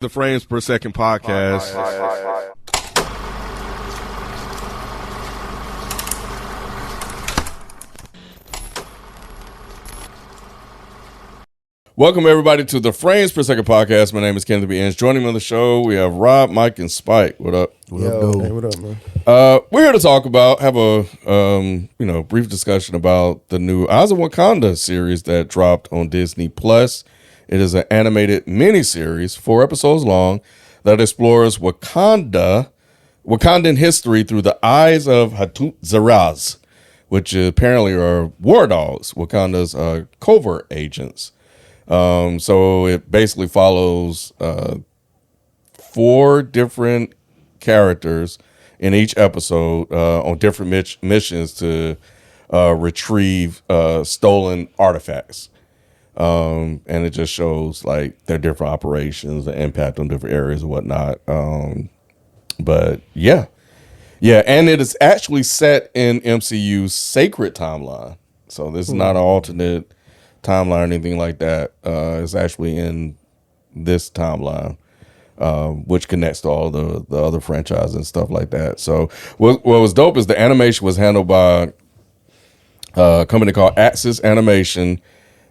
The Frames Per Second podcast. Welcome everybody to the Frames Per Second podcast. My name is Kenneth B. Inch. Joining me on the show, we have Rob, Mike, and Spike. What up? What up, dude? Hey, what up, man? We're here to talk about, have a brief discussion about the new Eyes of Wakanda series that dropped on Disney Plus. It is an animated miniseries, 4 episodes long, that explores Wakandan history through the eyes of Zeraz, which apparently are war dogs, Wakanda's covert agents. So it basically follows 4 different characters in each episode on different missions to retrieve stolen artifacts. And it just shows like their different operations, the impact on different areas and whatnot. But yeah, and it is actually set in MCU's sacred timeline. So this is not an alternate timeline or anything like that. It's actually in this timeline, which connects to all the other franchises and stuff like that. So what was dope is the animation was handled by a company called Axis Animation,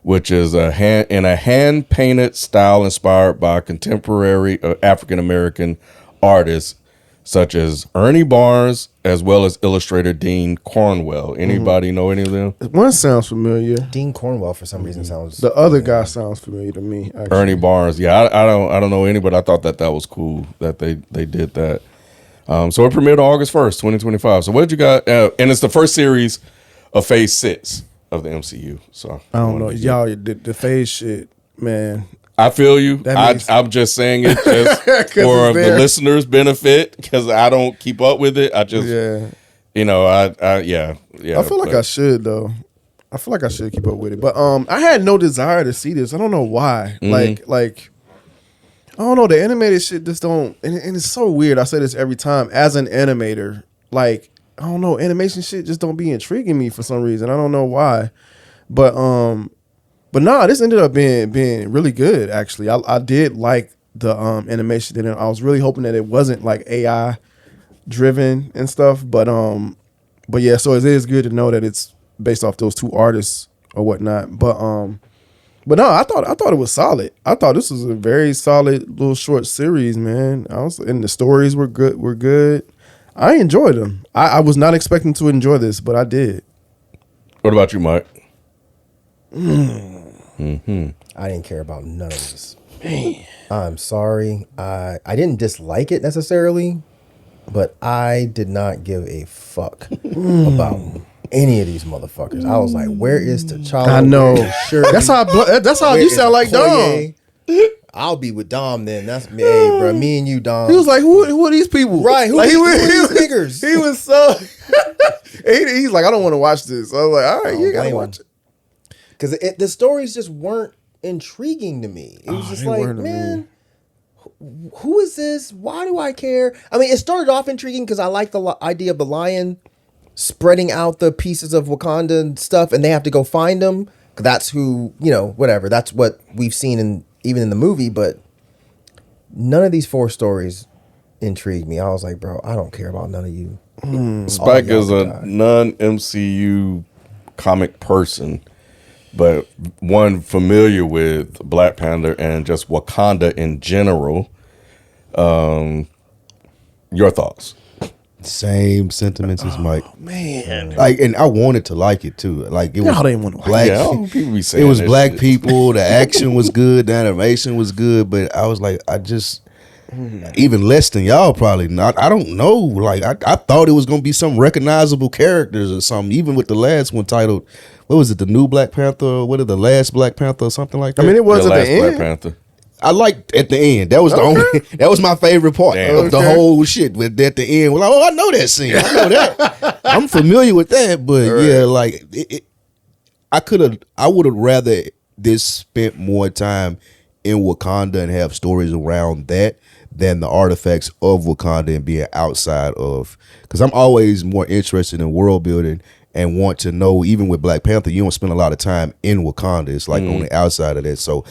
which is a hand-painted style inspired by contemporary African-American artists such as Ernie Barnes, as well as illustrator Dean Cornwell. Anybody know any of them? One sounds familiar. Dean Cornwell, for some reason, sounds. The other guy sounds familiar to me. Actually. Ernie Barnes. Yeah, I don't know anybody. I thought that was cool that they did that. So it premiered on August 1st, 2025. So what did you got? And it's the first series of Phase 6 of the MCU. So I don't know. Y'all, the phase shit, man. I feel you. I'm just saying it just for the listeners' benefit because I don't keep up with it. I just, I feel like I should though. I feel like I should keep up with it, but I had no desire to see this. I don't know why. Mm-hmm. Like I don't know. The animated shit just don't, and it's so weird. I say this every time as an animator. Like I don't know, animation shit just don't be intriguing me for some reason. I don't know why, but nah, this ended up being really good. Actually, I did like the animation. And I was really hoping that it wasn't like AI driven and stuff. But yeah, so it is good to know that it's based off those 2 artists or whatnot. But no, I thought it was solid. I thought this was a very solid little short series, man. And the stories were good. I enjoyed them. I was not expecting to enjoy this, but I did. What about you, Mike? Mm-hmm. I didn't care about none of this. Man. I'm sorry. I didn't dislike it necessarily, but I did not give a fuck about any of these motherfuckers. I was like, where is T'Challa? I know. That's how you sound like Dom. I'll be with Dom then. That's me, hey, bro. Me and you, Dom. He was like, who are these people? Right. Who are these niggas? He was so... he's like, I don't want to watch this. I was like, all right, you got to watch it. Because the stories just weren't intriguing to me. It was just like, man, who is this? Why do I care? I mean, it started off intriguing because I like the idea of the lion spreading out the pieces of Wakanda and stuff, and they have to go find them. Cause that's who, whatever. That's what we've seen even in the movie, but none of these 4 stories intrigued me. I was like, bro, I don't care about none of you. Spike is a non-MCU comic person, but one familiar with Black Panther and just Wakanda in general. Your thoughts? Same sentiments as Mike. Man, like, and I wanted to like it too. Like, it was black. People be saying it was black shit. people. The action was good. The animation was good. But I was like, even less than y'all probably not. I don't know. Like, I thought it was gonna be some recognizable characters or something. Even with the last one titled, what was it? The new Black Panther? Or what is the last Black Panther or something like that? I mean, it was the at last the end. Black Panther. I liked at the end. That was the only. That was my favorite part of the whole shit. But at the end, well, I know that scene. I know that. I'm familiar with that. But yeah, like I would have rather this spent more time in Wakanda and have stories around that than the artifacts of Wakanda and being outside of. Because I'm always more interested in world building and want to know. Even with Black Panther, you don't spend a lot of time in Wakanda. It's like on the outside of that. So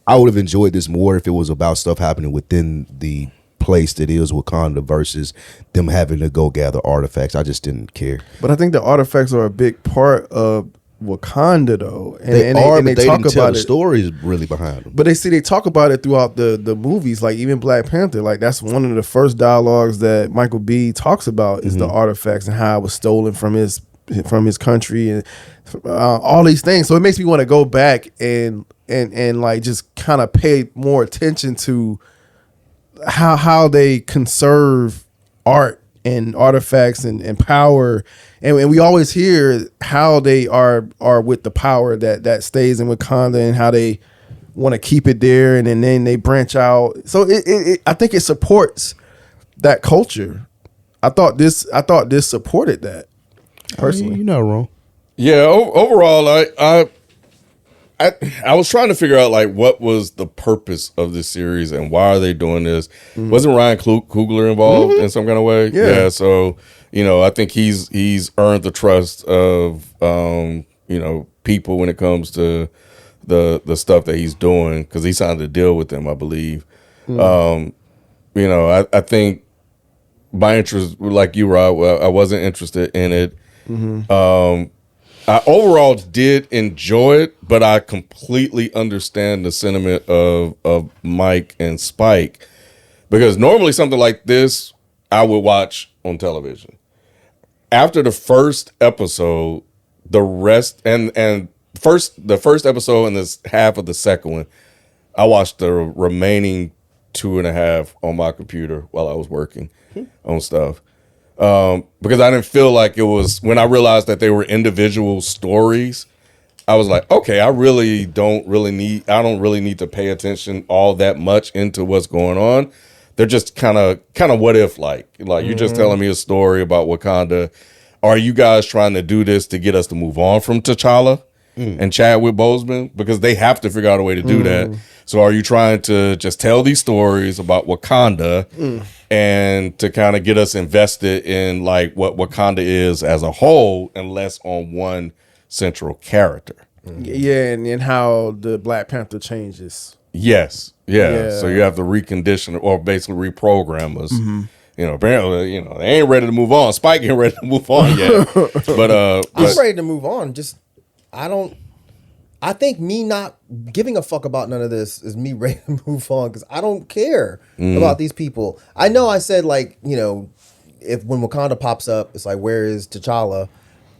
I would have enjoyed this more if it was about stuff happening within the place that is Wakanda versus them having to go gather artifacts. I just didn't care. But I think the artifacts are a big part of Wakanda, though. And They they talk talk didn't tell about the it. stories really behind them. But they talk about it throughout the movies, like even Black Panther. Like that's one of the first dialogues that Michael B. talks about is the artifacts and how it was stolen from his country and all these things. So it makes me want to go back and like just kind of pay more attention to how they conserve art and artifacts and power. And we always hear how they are with the power that stays in Wakanda and how they want to keep it there, and then they branch out. So I think it supports that culture. I thought this supported that personally. You're not wrong. Yeah, overall, I was trying to figure out like what was the purpose of this series and why are they doing this? Wasn't Ryan Coogler involved in some kind of way? Yeah. So I think he's earned the trust of people when it comes to the stuff that he's doing because he signed a deal with them, I believe. I think my interest, like you, Rob, I wasn't interested in it. I overall did enjoy it, but I completely understand the sentiment of Mike and Spike because normally something like this I would watch on television. After the first episode, the rest and the first episode and this half of the second one, I watched the remaining 2.5 on my computer while I was working on stuff. Because I didn't feel like it was when I realized that they were individual stories. I was like, okay, I don't really need to pay attention all that much into what's going on. They're just kind of what if like you're just telling me a story about Wakanda. Are you guys trying to do this to get us to move on from T'Challa and Chadwick Boseman? Because they have to figure out a way to do that. So are you trying to just tell these stories about Wakanda and to kind of get us invested in like what Wakanda is as a whole and less on one central character? Yeah, and how the Black Panther changes. Yes. Yeah. Yeah. So you have to recondition or basically reprogram us. Apparently, they ain't ready to move on. Spike ain't ready to move on yet. But I'm ready to move on. I think me not giving a fuck about none of this is me ready to move on because I don't care about these people. I know I said like, if when Wakanda pops up, it's like, where is T'Challa?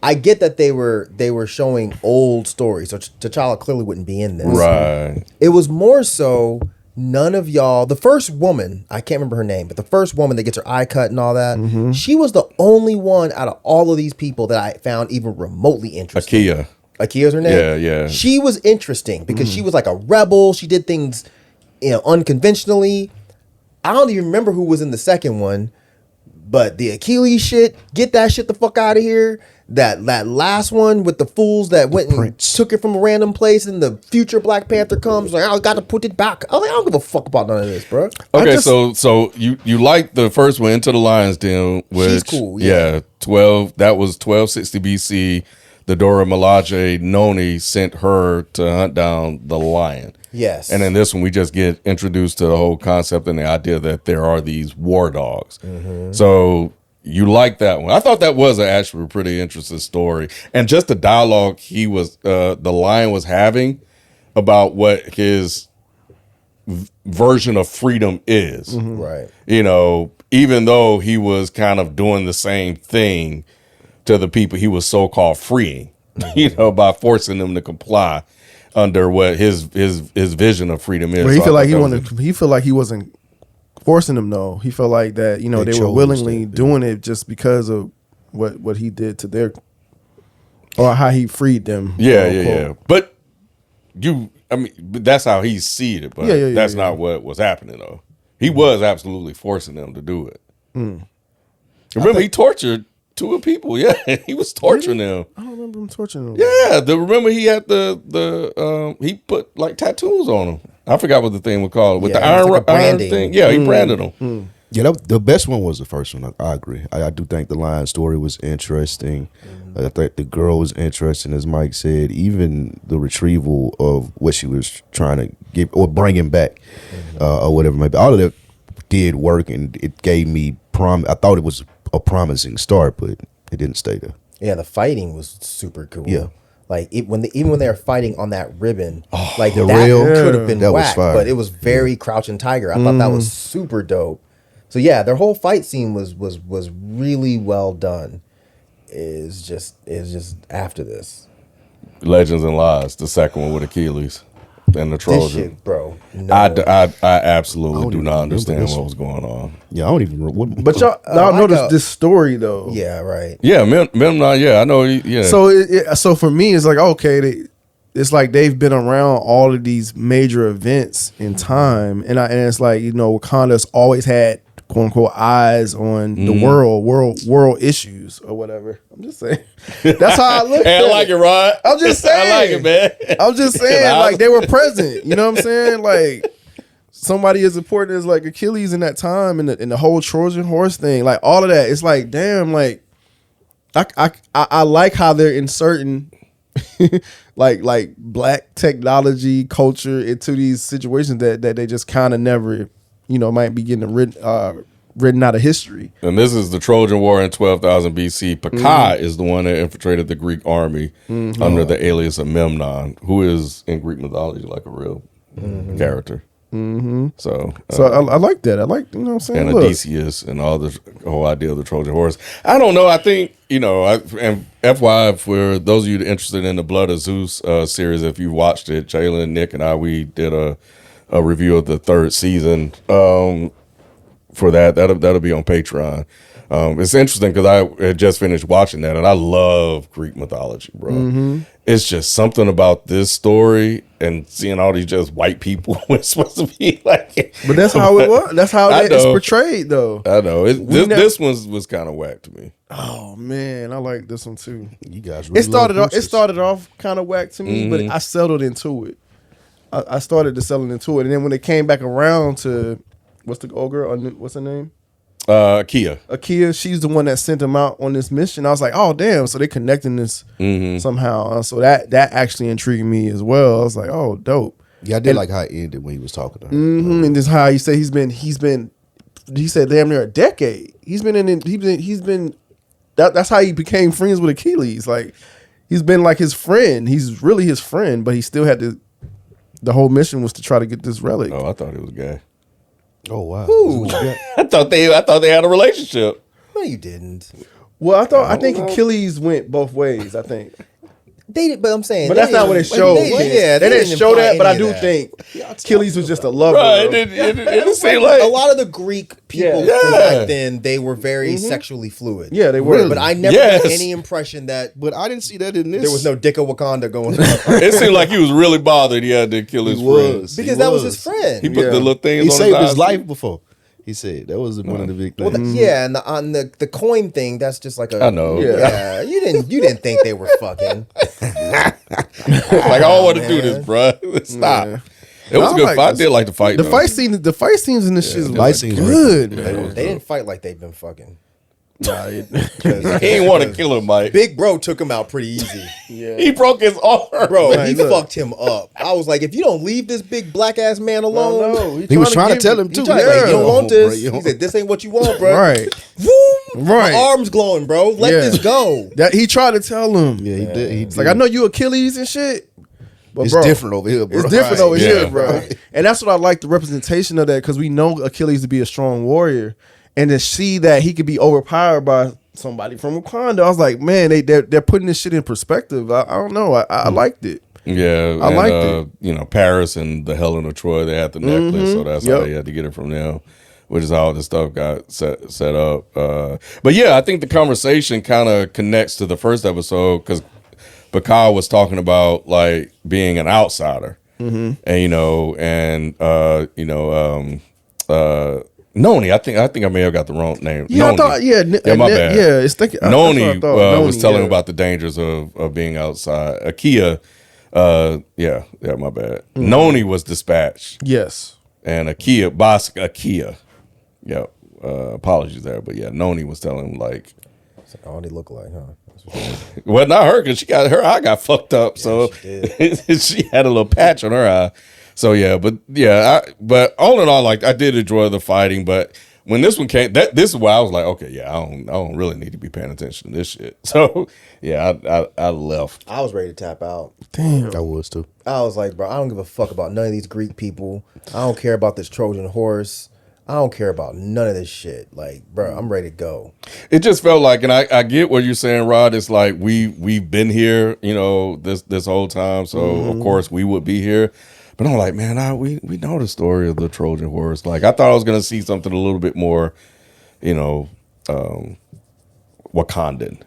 I get that they were showing old stories, so T'Challa clearly wouldn't be in this. right. It was more so none of y'all. The first woman, I can't remember her name, but the first woman that gets her eye cut and all that, she was the only one out of all of these people that I found even remotely interesting. Akia's her name? Yeah. She was interesting because she was like a rebel. She did things, unconventionally. I don't even remember who was in the second one, but the Achilles shit, get that shit the fuck out of here. That last one with the fools that went and took it from a random place and the future Black Panther comes, like, I got to put it back. I was like, I don't give a fuck about none of this, bro. Okay, so you like the first one, Into the Lion's Den, which She's cool, yeah. 12, that was 1260 BC. The Dora Milaje Noni sent her to hunt down the lion. Yes. And in this one, we just get introduced to the whole concept and the idea that there are these war dogs. So you like that one. I thought that was actually a pretty interesting story. And just the dialogue the lion was having about what his version of freedom is. Right. Even though he was kind of doing the same thing to the people he was so-called freeing, by forcing them to comply under what his vision of freedom is. Well, he felt like he wasn't forcing them though. He felt like that, they were willingly doing it just because of what he did to their, or how he freed them. Yeah. But that's how he see it, but that's not what was happening though. He was absolutely forcing them to do it. Remember, he tortured 2 people. Yeah, he was torturing them. I don't remember him torturing them. Yeah, remember he had he put like tattoos on them. I forgot what the thing was called with the iron thing. Yeah, he branded them. Yeah, the best one was the first one. I agree. I do think the Lion story was interesting. I think the girl was interesting, as Mike said. Even the retrieval of what she was trying to give or bringing back, or whatever. Maybe all of that did work, and it gave me I thought it was a promising start, but it didn't stay there. Yeah, the fighting was super cool. Yeah. Like even when they were fighting on that ribbon, like the that rail? could have been That was whack, fire. but it was very Crouching Tiger. I thought that was super dope. So yeah, their whole fight scene was really well done. Is just after this. Legends and Lies, the second one with Achilles and the This Trojan. shit, bro. No. I absolutely don't do even not remember understand this what one. was going on. Yeah, I don't even remember. But y'all like know this story though. Yeah, right. Yeah, Memnon. Yeah, I know. Yeah. So for me, it's like okay, it's like they've been around all of these major events in time, and it's like Wakanda's always had quote unquote eyes on the world issues or whatever. I'm just saying. That's how I look. Hey, I like it, Rod. I'm just saying. I like it, man. I'm just saying, like they were present. You know what I'm saying? Like somebody as important as like Achilles in that time, and the whole Trojan horse thing, like all of that. It's like, damn, like I like how they're inserting like black technology culture into these situations that they just kind of never, might be getting written out of history. And this is the Trojan War in 12,000 BC. Pekah is the one that infiltrated the Greek army under the alias of Memnon, who is in Greek mythology like a real character. So I like that. I like, what I'm saying? and Look. Odysseus and all the whole idea of the Trojan horse. I don't know. I think, and FYI, for those of you interested in the Blood of Zeus series, if you watched it, Jalen, Nick, and I, we did a review of the third season for that. That'll be on Patreon. It's interesting because I had just finished watching that, and I love Greek mythology, bro. It's just something about this story and seeing all these just white people was supposed to be like. But that's how it was. That's how it's portrayed, though. I know. This one was kind of whack to me. Oh man, I like this one too. You guys really It started off kind of whack to me, but I settled into it. I started to settle into it, and then when it came back around to what's the old girl? What's her name? Kia. Akia. She's the one that sent him out on this mission. I was like, oh damn! So they connecting this somehow. So that actually intrigued me as well. I was like, oh dope. Yeah, I did like how it ended when he was talking to her. And this how he said he's been. He said damn near a decade. He's been. That's how he became friends with Achilles. Like he's been like his friend. He's really his friend, but he still had to. The whole mission was to try to get this relic. Oh, I thought it was gay. Oh wow. Ooh. I thought they had a relationship. No, you didn't. Well, I think Achilles went both ways. I think, They did, but I'm saying, but that's not what it showed. They They didn't show imply that, but I any do of that. think Achilles was just a lover. Right. It didn't seem like A lot of the Greek people Yeah. from back then, they were very sexually fluid. Yeah, they were. But I never Yes. got any impression that But I didn't see that in this. there was no Dick of Wakanda going on. It seemed like he was really bothered he had to kill his He friend. was. Because He that was was. his friend. He put the little things He on saved his his eyes. life before. He said that was one of the big Well, things. yeah, and on the coin thing, that's just like a. I know. Yeah, you didn't think they were fucking. Like, I don't want to do this, bro. Stop. Yeah. It was I a good like fight. I this. did like the fight. The though. fight scenes in this shit is fight like scenes were good, Yeah, man. it was They dope. didn't fight like they've been fucking. Nah, He didn't want to kill him, Mike. Big bro took him out pretty easy. He broke his arm. Bro, Right, he look. fucked him up. I was like, if you don't leave this big black ass man alone, no, He was trying to tell him he too. tried, like, you don't want bro, this. you He don't- said, this ain't what you want, bro. right. Boom. Right. My arm's glowing, bro. Let Yeah. this go. That he tried to tell him. Yeah, he did. It's like I know you Achilles and shit, but It's bro, different over here, bro. It's different Right. over Yeah. here, bro. And that's what I like the representation of that because we know Achilles to be a strong warrior, and to see that he could be overpowered by somebody from Wakanda, I was like, man, they're putting this shit in perspective. I don't know, I liked it. Yeah, I liked it. Paris and the Helen of Troy, they had the necklace, so that's how Yep. they had to get it from them, which is how this stuff got set up. But yeah, I think the conversation kind of connects to the first episode because Bakar was talking about like being an outsider, and Noni. I think I may have got the wrong name. Yeah, Noni. I thought, my bad. Yeah, it's thinking. Noni that's what I thought. was Noni, telling yeah. about the dangers of being outside. Akia, my bad. Noni was dispatched, Yes. and Akia, boss Akia, apologies there. But yeah, Noni was telling him like, all they look like, huh? well, not her because her eye got fucked up, so she had a little patch on her eye. So but all in all, like I did enjoy the fighting, but when this one came, this is why I was like, okay, yeah, I don't really need to be paying attention to this shit. So yeah, I left. I was ready to tap out. Damn. I was too. I was like, bro, I don't give a fuck about none of these Greek people. I don't care about this Trojan horse. I don't care about none of this shit. Like, bro, I'm ready to go. It just felt like, and I get what you're saying, Rod. It's like we've been here, this whole time, so of course we would be here. But I'm like, man, we know the story of the Trojan horse. Like, I thought I was gonna see something a little bit more, Wakandan.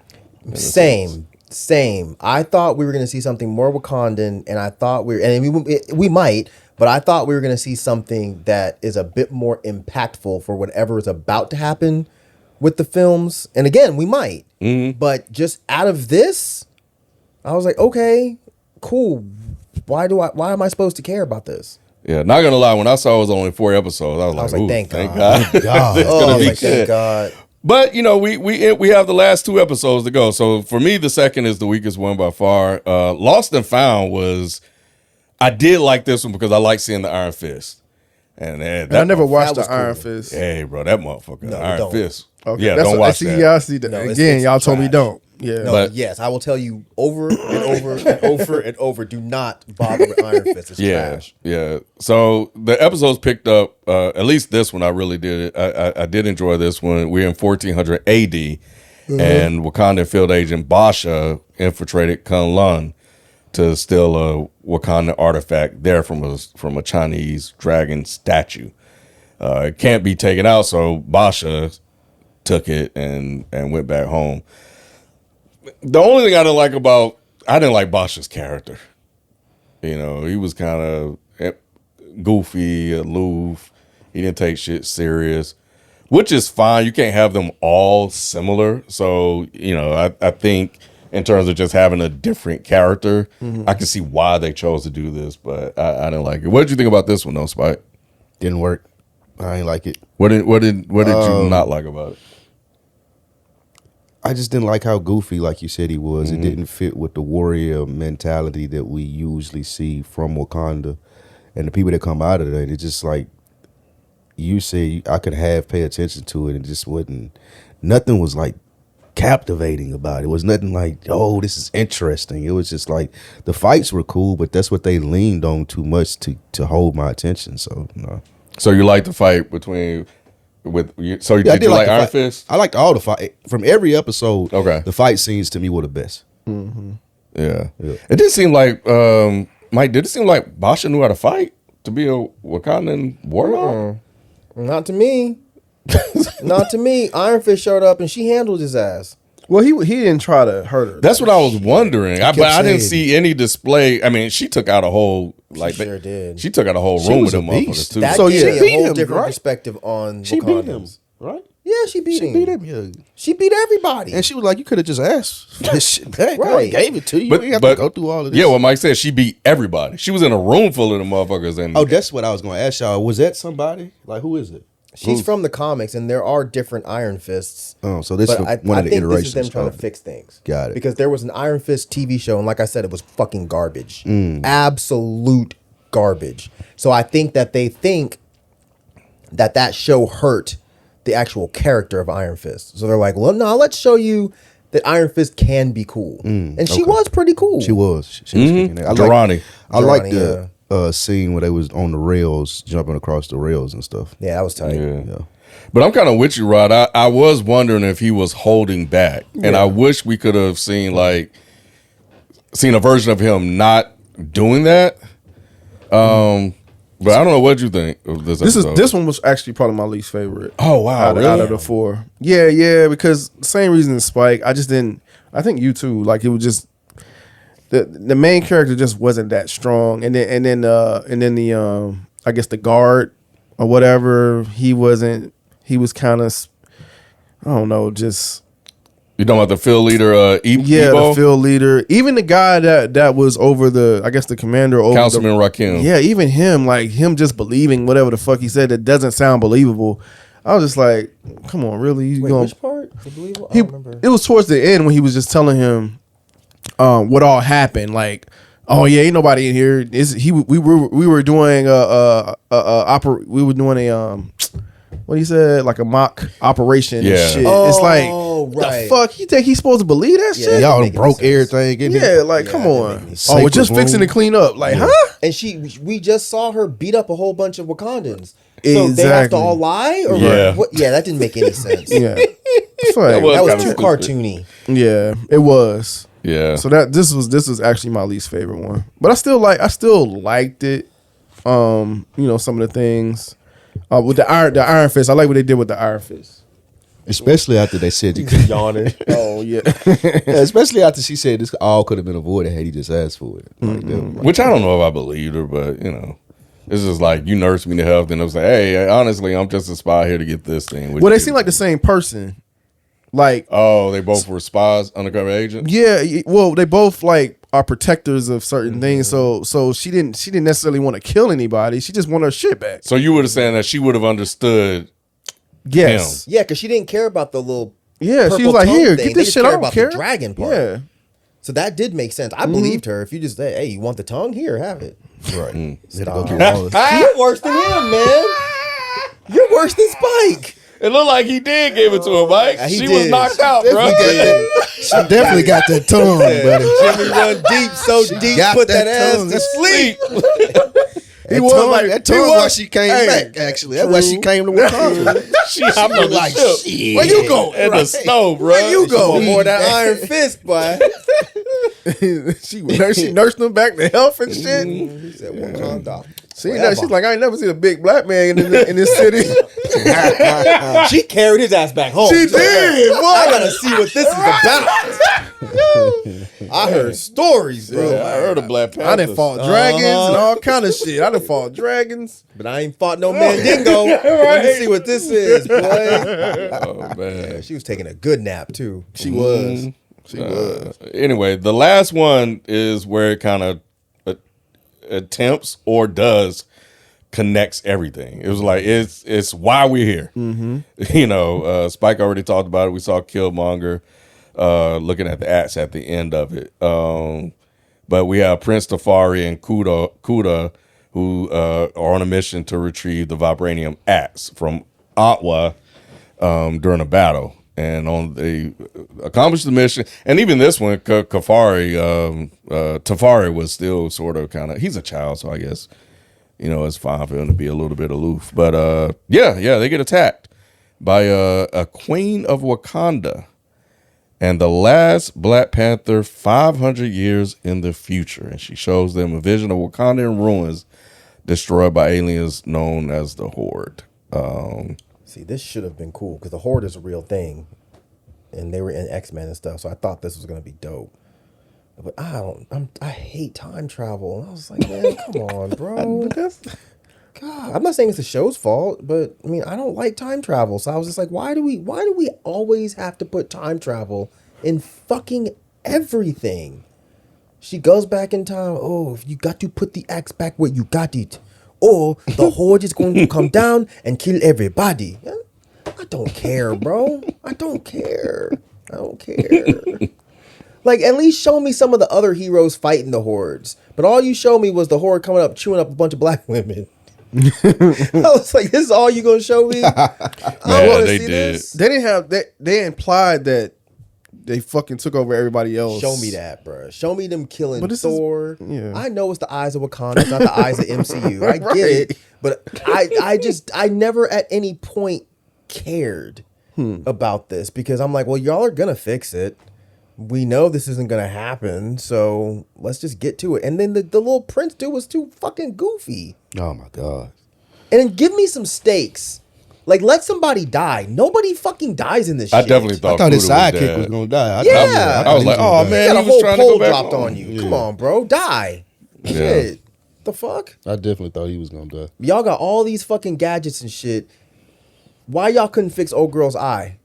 Same. I thought we were gonna see something more Wakandan, and I thought we might, but I thought we were gonna see something that is a bit more impactful for whatever is about to happen with the films. And again, we might, but just out of this, I was like, okay, cool. Why am I supposed to care about this? Yeah, not gonna lie. When I saw it was only 4 episodes, I was like, thank God. Thank God. But we have the last 2 episodes to go. So for me, the second is the weakest one by far. Lost and Found I did like this one because I like seeing the Iron Fist. And I never watched the cool. Iron Fist. Hey, bro, that motherfucker, Iron Fist. Okay. Yeah, don't watch that. Yeah, I see that. Again, y'all told me don't. Yeah. No, yes, I will tell you over and over and over and over. Do not bother with Iron Fist. It's trash. Yeah. So the episodes picked up. At least this one, I really did. I did enjoy this one. We're in 1400 AD, and Wakandan field agent Basha infiltrated Kunlun to steal a Wakandan artifact there from a Chinese dragon statue. It can't be taken out, so Basha took it and went back home. The only thing I didn't like Basha's character. He was kind of goofy, aloof. He didn't take shit serious, which is fine. You can't have them all similar. So, I think in terms of just having a different character, I can see why they chose to do this, but I didn't like it. What did you think about this one though, Spike? Didn't work. I ain't like it. What did you not like about it? I just didn't like how goofy, like you said, he was. It didn't fit with the warrior mentality that we usually see from Wakanda. And the people that come out of it, it's just like you said, I could pay attention to it, and it just wasn't, nothing was like captivating about it. It was nothing like, oh, this is interesting. It was just like the fights were cool, but that's what they leaned on too much to hold my attention. So, no. So you like the fight between... did you like Iron Fist? I liked all the fight from every episode. Okay, the fight scenes to me were the best. Yeah. It did seem like Mike. Did it seem like Basha knew how to fight to be a Wakandan warrior? Not to me. Not to me. Iron Fist showed up and she handled his ass. Well, he didn't try to hurt her. That's what I was wondering. But I didn't see any display. I mean, she took out a whole sure did. She took out a whole room with them motherfuckers too. That So, gave yeah. me a whole him, different right? perspective on She beat him, Wakandans. right? Yeah, she beat him. Yeah. She beat everybody. And she was like, you could have just asked for this shit back. Right. I gave it to you. You didn't have to go through all of this. Yeah, what Mike said, she beat everybody. She was in a room full of them motherfuckers. And Oh, that's what I was going to ask y'all. Was that somebody? Like, who is it? She's from the comics, and there are different Iron Fists. Oh, so this is But one I of the think iterations. this is them trying to fix things. Got it. Because there was an Iron Fist TV show, and like I said, it was fucking garbage. Mm. Absolute garbage. So I think that they think that show hurt the actual character of Iron Fist. So they're like, well, no, let's show you that Iron Fist can be cool. And she was pretty cool. She was. She was kicking it. Durrani. I like Durrani, the scene where they was on the rails, jumping across the rails and stuff. Yeah, that was tight. Yeah. But I'm kind of with you, Rod. I was wondering if he was holding back, and I wish we could have seen a version of him not doing that. But I don't know what you think of this episode. This one was actually probably my least favorite. Oh wow, out of the 4. Yeah, because same reason as Spike. I just didn't. I think you too. Like it was just the main character just wasn't that strong, and then the I guess the guard or whatever, he wasn't. He was kind of, I don't know, just. You talking about the field leader, Yeah, Ebo? the field leader. Even the guy that was over the commander over Councilman Rakim. Yeah, even him, like him just believing whatever the fuck he said that doesn't sound believable. I was just like, come on, really? You Wait, going? which part? The believable? I don't remember. It was towards the end when he was just telling him what all happened. Like, oh yeah, ain't nobody in here. We were doing we were doing a what he said, like a mock operation and shit. It's like, right. the fuck you think he's supposed to believe that shit? Y'all Make broke any sense. everything in Yeah, here. like come on. make any Oh, we're just Sacred fixing to room. clean up. Like, huh? And we just saw her beat up a whole bunch of Wakandans. So they have to Exactly. all lie? Or Yeah. what? Yeah, that didn't make any sense. Yeah. It's like, That was That was kinda too stupid. cartoony. yeah, it was. Yeah. So this was actually my least favorite one. But I still liked it. You know, some of the things. With the Iron Fist. I like what they did with the Iron Fist. Especially after they said you could. Yawning. Oh yeah. Especially after she said this all could have been avoided had he just asked for it. Like, that was like- Which I don't know if I believed her, but you know, this is like you nursed me to health, and I was like, hey, honestly, I'm just a spy here to get this thing. What Well, they you seem do? like the same person. Like, Oh, they both were spies, undercover agents. yeah, well, they both like are protectors of certain things. So she didn't necessarily want to kill anybody. She just wanted her shit back. So you would have said that she would have understood. Yes. Yeah, because she didn't care about the little. Yeah, she purple was like, tongue here, thing. get They this just shit. I care don't about care. the dragon part. Yeah. So that did make sense. I believed her. If you just say, hey, you want the tongue? Here, have it. right. They had to go Stop. through all this. You're worse than him, man. You're worse than Spike. It looked like he did give it to her, Mike. He She did. was knocked out, bro. She definitely got that tongue, buddy. Jimmy run deep, so deep, got put that, that ass tongue. to sleep. He was was like- that he tongue was- why she came hey, back. Actually, that's why she came to Wakanda. She hopped on the like, ship. shit. Where you go? In the snow, bro. Where you go? Want more of that Iron Fist, boy. she nursed him back to health and shit. He said Wakanda. She's like, I ain't never seen a big black man in this city. She carried his ass back home. She She's like, did. I gotta see what this is about. I heard stories, bro. I heard of Black Panther. I done fought dragons and all kind of shit. I done fought dragons. But I ain't fought no Mandingo. Let me see what this is, boy. Oh man. She was taking a good nap too. She was. She was. Anyway, the last one is where it kind of attempts or does connects everything. It was like it's why we're here. You know, Spike already talked about it. We saw Killmonger looking at the axe at the end of it. But we have Prince Tafari and Kuda who are on a mission to retrieve the vibranium axe from Atwa during a battle. And they accomplished the mission. And even this one, Tafari was still sort of kind of, he's a child, so I guess, you know, it's fine for him to be a little bit aloof. But yeah, they get attacked by a queen of Wakanda and the last Black Panther 500 years in the future. And she shows them a vision of Wakanda in ruins destroyed by aliens known as the Horde. See, this should have been cool because the Horde is a real thing, and they were in X-Men and stuff. So I thought this was gonna be dope. But I hate time travel. And I was like, man, come on, bro. God, I'm not saying it's the show's fault, but I mean, I don't like time travel. So I was just like, why do we always have to put time travel in fucking everything? She goes back in time. Oh, you got to put the axe back where you got it, or the Horde is going to come down and kill everybody. I don't care, bro. I don't care. Like, at least show me some of the other heroes fighting the Hordes. But all you showed me was the Horde coming up, chewing up a bunch of black women. I was like, this is all you gonna show me? I wanna they see did. this. They didn't have they implied that they fucking took over everybody else. Show me that, bro. Show me them killing But this Thor. yeah. I know it's the eyes of Wakanda, it's not the eyes of MCU. I Right. get it, but I never at any point cared about this because I'm like, well, y'all are gonna fix it. We know this isn't gonna happen, so let's just get to it. And then the little prince dude was too fucking goofy. Oh my god. And then give me some stakes. Like, let somebody die. Nobody fucking dies in this I shit. definitely I thought thought his Kuda was sidekick dead. was gonna die. Yeah. I was like, oh You man, got a he was whole trying to pole go back dropped home. on you. Come on, bro. Die. Yeah. Shit. The fuck? I definitely thought he was gonna die. Y'all got all these fucking gadgets and shit. Why y'all couldn't fix old girl's eye?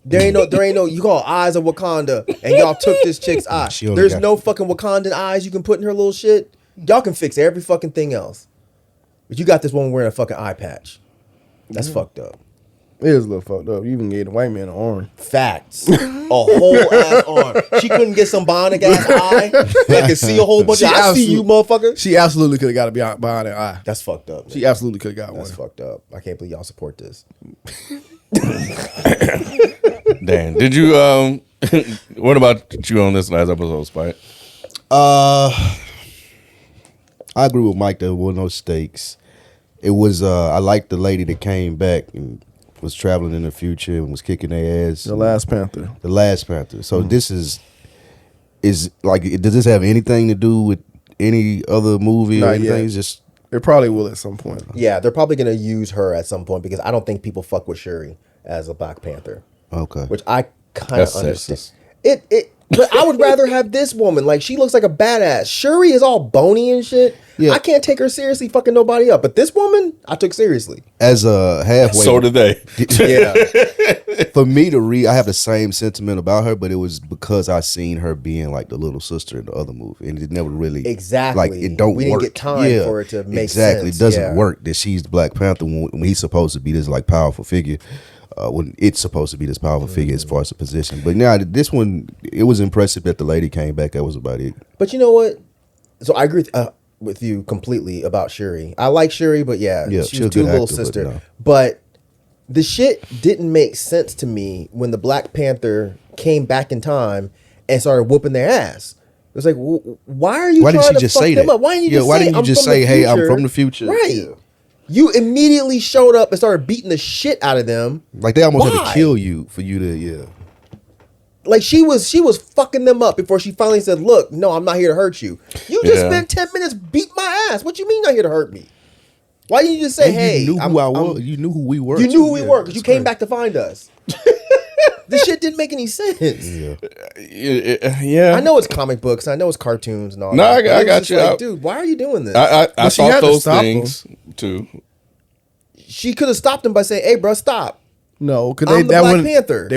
There ain't no, you call Eyes of Wakanda, and y'all took this chick's eye. She only There's got- no fucking Wakandan eyes you can put in her little shit. Y'all can fix every fucking thing else. But you got this one wearing a fucking eye patch. That's fucked up. It is a little fucked up. You even gave the white man an arm. Facts. A whole ass arm. She couldn't get some bionic ass eye that could see a whole bunch of I see you, motherfucker. She absolutely could have got a bionic eye. That's fucked up. Man. She absolutely could have got one. That's fucked up. I can't believe y'all support this. Damn. Did you what about you on this last episode, Spike? I agree with Mike. There were no stakes. It was I liked the lady that came back and was traveling in the future and was kicking their ass. The Last Panther. The Last Panther. So this is like, does this have anything to do with any other movie or Not anything? yet. It's just It probably will at some point. Yeah, they're probably gonna use her at some point because I don't think people fuck with Shuri as a Black Panther. okay. Which I kind of That's understand. sexist. But I would rather have this woman. Like, she looks like a badass. Shuri is all bony and shit. Yeah. I can't take her seriously fucking nobody up. But this woman, I took seriously. As a halfway, So did they. Yeah. for me to read, I have the same sentiment about her, but it was because I seen her being like the little sister in the other movie, and it never really Exactly. like it don't We didn't work. get time for it to make exactly. sense. It doesn't Yeah. work that she's the Black Panther when he's supposed to be this like powerful figure. When it's supposed to be this powerful figure as far as the position, but now this one, it was impressive that the lady came back. That was about it. But you know what? So I agree with you completely about Shuri. I like Shuri, but yeah Yeah, she she's was a too good little actor, but sister. no. But the shit didn't make sense to me when the Black Panther came back in time and started whooping their ass. It was like, why are you Why didn't trying she to just fuck say them that? up? Why didn't you Yeah, just why say, didn't you I'm just from the say, hey, I'm future? from the future? Right. Yeah. You immediately showed up and started beating the shit out of them. Like they almost had Why? to kill you for you to Like she was fucking them up before she finally said, "Look, no, I'm not here to hurt you. You just Yeah. spent 10 minutes beat my ass. What you mean not here to hurt me? Why didn't you just say, And hey, you knew who I was. You knew who we were. You knew who we Yeah, were because you that's came crazy. back to find us. This shit didn't make any sense. Yeah. I know it's comic books. I know it's cartoons and all No, that. I but it was got just you. like, dude, why are you doing this? I But she thought had to those stop things too. She could have stopped him by saying, hey, bro, stop. No, because I'm the that Black wouldn't. Panther.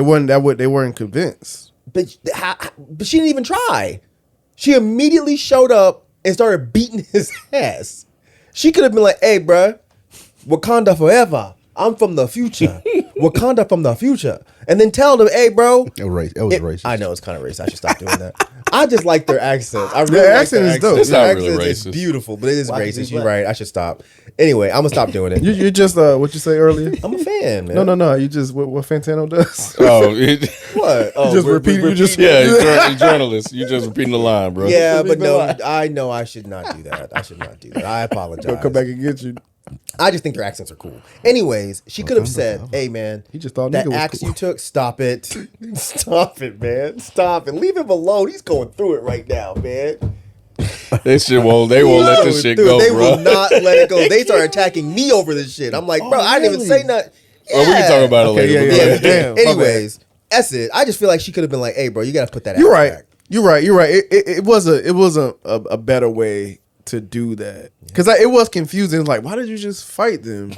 They weren't convinced. But she didn't even try. She immediately showed up and started beating his ass. She could have been like, hey, bruh, Wakanda forever. I'm from the future. Wakanda from the future. And then tell them, hey, bro. That was racist. I know it's kind of racist. I should stop doing that. I just like their accents. I really Their like accent their is dope. It's Their not really accent is racist. beautiful, but it is Why is racist. he You're black? right. I should stop. Anyway, I'm gonna stop doing it. You just what you say earlier? I'm a fan, man. No. You just what Fantano does. Oh, What? Oh, just we're repeat- you just- yeah, you're a journalist. You just repeating the line, bro. Yeah, but Repeat the no, line. I know I should not do that. I should not do that. I apologize. He'll come back and get you. I just think their accents are cool. Anyways, she could have said, "Hey, man, He just thought that nigga was axe cool." you took, stop it, stop it, man, stop it, leave him alone. He's going through it right now, man. They won't let this shit go, They bro. will not let it go. They start attacking me over this shit. I'm like, bro, I didn't even say nothing. Well, we can talk about it later. yeah, but go yeah, ahead. Damn, my Anyways, that's it. I just feel like she could have been like, "Hey, bro, you got to put that." You're axe right. back. You're right. It was a better way to do that because it was confusing. It's like, why did you just fight them?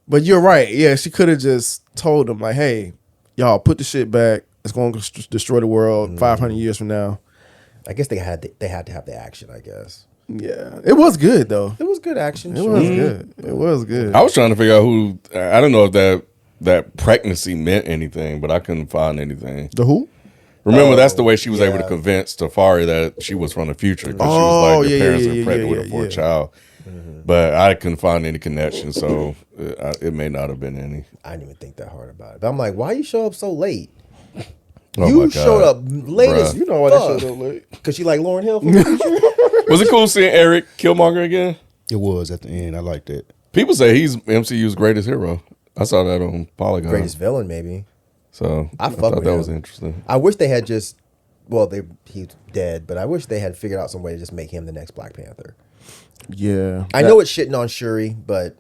But you're right. Yeah, she could have just told them like, hey, y'all put the shit back. It's going to destroy the world 500 years from now. I guess they had to have the action. I guess Yeah, it was good though. it was good action. It sure. was good. It was good. I was trying to figure out who. I don't know if that pregnancy meant anything, but I couldn't find anything. The who? Remember, that's the way she was able to yeah. convince Tafari that she was from the future because she Oh, was like, yeah, the parents yeah, are yeah, pregnant yeah, with her for yeah. a child. But I couldn't find any connection, so it may not have been any. I didn't even think that hard about it. But I'm like, why you show up so late? Oh my You God. showed up late Bruh. as You know why that shit look like? because you like Lauryn Hill. From the future? Was it cool seeing Eric Killmonger again? It was at the end. I liked that. People say he's MCU's greatest hero. I saw that on Polygon. Greatest villain, maybe. So I I fuck thought with that him. was interesting. I wish they had just. Well, he's dead, but I wish they had figured out some way to just make him the next Black Panther. Yeah, I know it's shitting on Shuri, but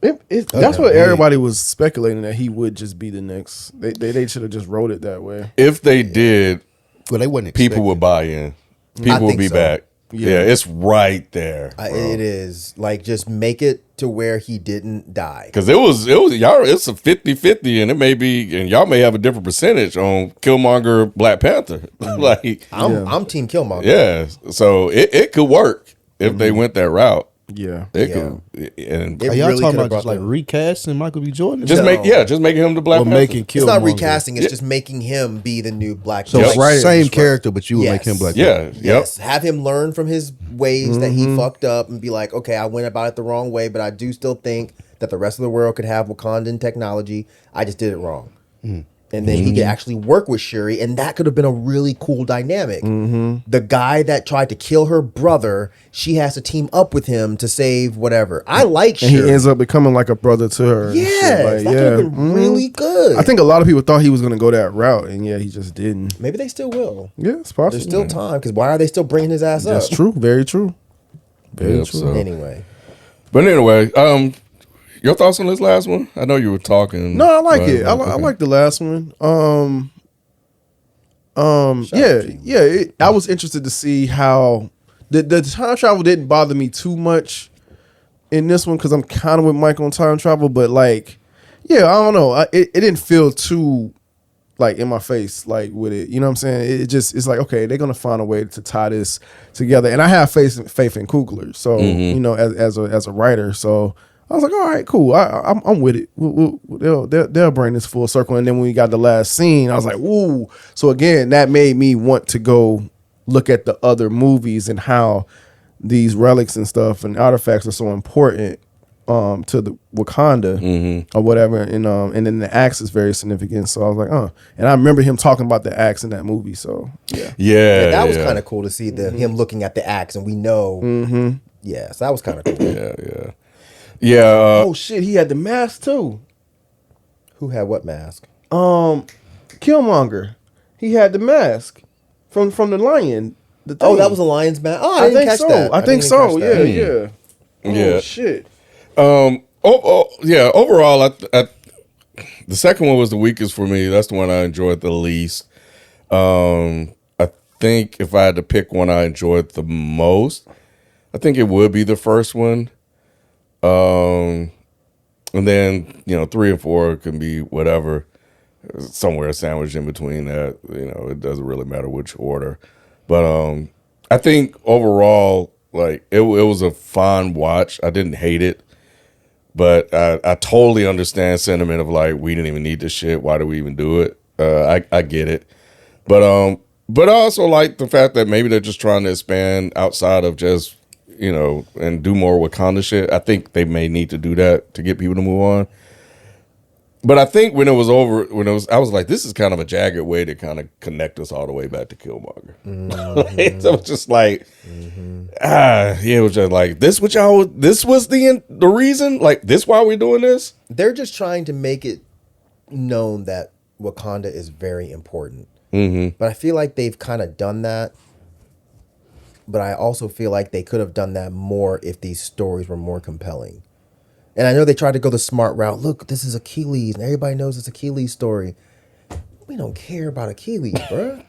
that's what everybody was speculating that he would just be the next. They should have just wrote it that way. If they did, Well, they wasn't people expecting. would buy in. People would think be so. back. Yeah, it's right there. bro. it is like just make it to where he didn't die. Cause it was y'all. It's a 50-50, and it may be, and y'all may have a different percentage on Killmonger, Black Panther. like, I'm Team Killmonger. yeah, so it could work if they went that route. Yeah. It Yeah. could, and It Are y'all really talking could've about just brought like them. recasting Michael B. Jordan? just making him the Black or Panther. making It's not Killmonger? recasting. It's Yeah. just making him be the new Black So Panther. Yep. same Just character, but you would make him Black Panther. Yeah. Yes. Have him learn from his ways that he fucked up and be like, okay, I went about it the wrong way, but I do still think that the rest of the world could have Wakandan technology. I just did it wrong. And then he could actually work with Shuri, and that could have been a really cool dynamic. The guy that tried to kill her brother, she has to team up with him to save whatever. I like And Shuri. he ends up becoming like a brother to her. and shit. Yes, Like, that could have been really good. I think a lot of people thought he was going to go that route, and yeah, he just didn't. maybe they still will. Yeah, it's possible. There's still time, because why are they still bringing his ass That's up? true. Very true. Very Yep, true. so- Anyway. But anyway, your thoughts on this last one? I know you were talking. No, I like but- it. I okay. like the last one. Shout out to you. I was interested to see how the time travel didn't bother me too much in this one because I'm kind of with Mike on time travel, but like, yeah, I don't know. It didn't feel too like in my face, like with it. You know what I'm saying? It's like, okay, they're gonna find a way to tie this together, and I have faith in Coogler. So you know, as a writer, so. I was like, all right, cool. I'm with it. They'll bring this full circle. And then when we got the last scene, I was like, ooh. So again, that made me want to go look at the other movies and how these relics and stuff and artifacts are so important to the Wakanda or whatever. And then the axe is very significant. So I was like, And I remember him talking about the axe in that movie. So yeah. Yeah, That was kind of cool to see him looking at the axe, and we know. Yes, that was kind of cool. Yeah. Oh shit, he had the mask too. Who had what mask? Killmonger. He had the mask from the lion. The Oh, thing. that was a lion's mask. Oh, I I didn't think catch so. that. I think didn't so. catch that. Yeah. Yeah. Oh shit. Yeah. Overall, the second one was the weakest for me. That's the one I enjoyed the least. I think if I had to pick one I enjoyed the most, I think it would be the first one. And then 3 and 4 can be whatever, somewhere sandwiched in between that. It doesn't really matter which order. But I think overall, like it was a fun watch. I didn't hate it, but I totally understand sentiment of like we didn't even need this shit. Why do we even do it? I get it, but I also like the fact that maybe they're just trying to expand outside of just and do more Wakanda shit. I think they may need to do that to get people to move on. But I think when it was over, I was like, this is kind of a jagged way to kind of connect us all the way back to Killmonger. It was just like, it was just like, this was the reason? Like, this why we're doing this? They're just trying to make it known that Wakanda is very important. But I feel like they've kind of done that. But I also feel like they could have done that more if these stories were more compelling. And I know they tried to go the smart route. Look, this is Achilles, and everybody knows it's Achilles' story. We don't care about Achilles, bruh.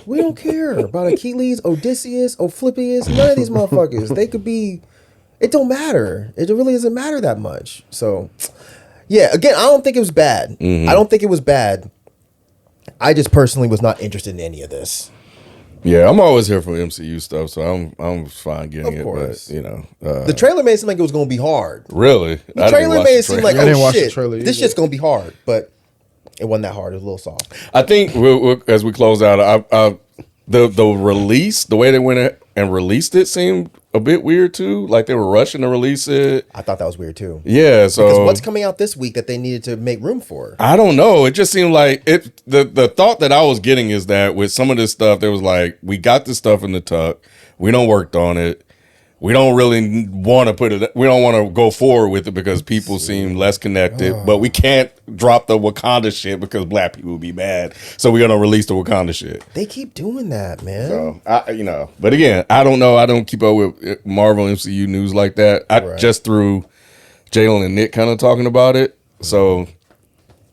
We don't care about Achilles, Odysseus, Ophlypius, none of these motherfuckers. They could be... It don't matter. It really doesn't matter that much. So, yeah, again, I don't think it was bad. I don't think it was bad. I just personally was not interested in any of this. Yeah, I'm always here for MCU stuff, so I'm fine getting Of it. course. But The trailer made it seem like it was going to be hard. really, The trailer made it seem like, I didn't oh watch the shit, trailer this either. shit's going to be hard. But it wasn't that hard. It was a little soft. I think as we close out, the release, the way they went and released it seemed a bit weird too. Like they were rushing to release it. I thought that was weird too. Yeah, so Because what's coming out this week that they needed to make room for? I don't know. It just seemed like it. The thought that I was getting is that with some of this stuff, there was like, we got this stuff in the tuck. We don't worked on it. We don't really want to put it. We don't want to go forward with it because people seem less connected. But we can't drop the Wakanda shit because black people will be mad. So we're gonna release the Wakanda shit. They keep doing that, man. So but again, I don't know. I don't keep up with Marvel MCU news like that. Just through Jalen and Nick kind of talking about it. So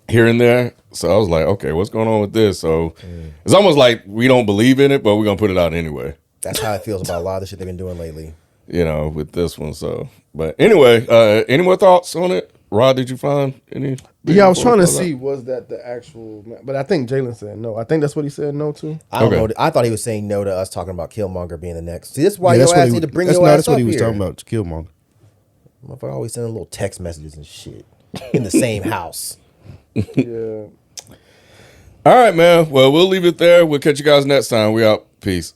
here and there. So I was like, okay, what's going on with this? So it's almost like we don't believe in it, but we're gonna put it out anyway. That's how it feels about a lot of the shit they've been doing lately. With this one. So, but anyway, any more thoughts on it? Rod, did you find any? Yeah, I was trying to see was that the actual, but I think Jalen said no. I think that's what he said no to. I don't Okay. know. I thought he was saying no to us talking about Killmonger being the next. See, this is why Yeah, your that's what ass he need to was- bring that's- your no, ass that's what up he was here. talking about, Killmonger. Motherfucker always sending little text messages and shit in the same house. Yeah. All right, man. Well, we'll leave it there. We'll catch you guys next time. We out. Peace.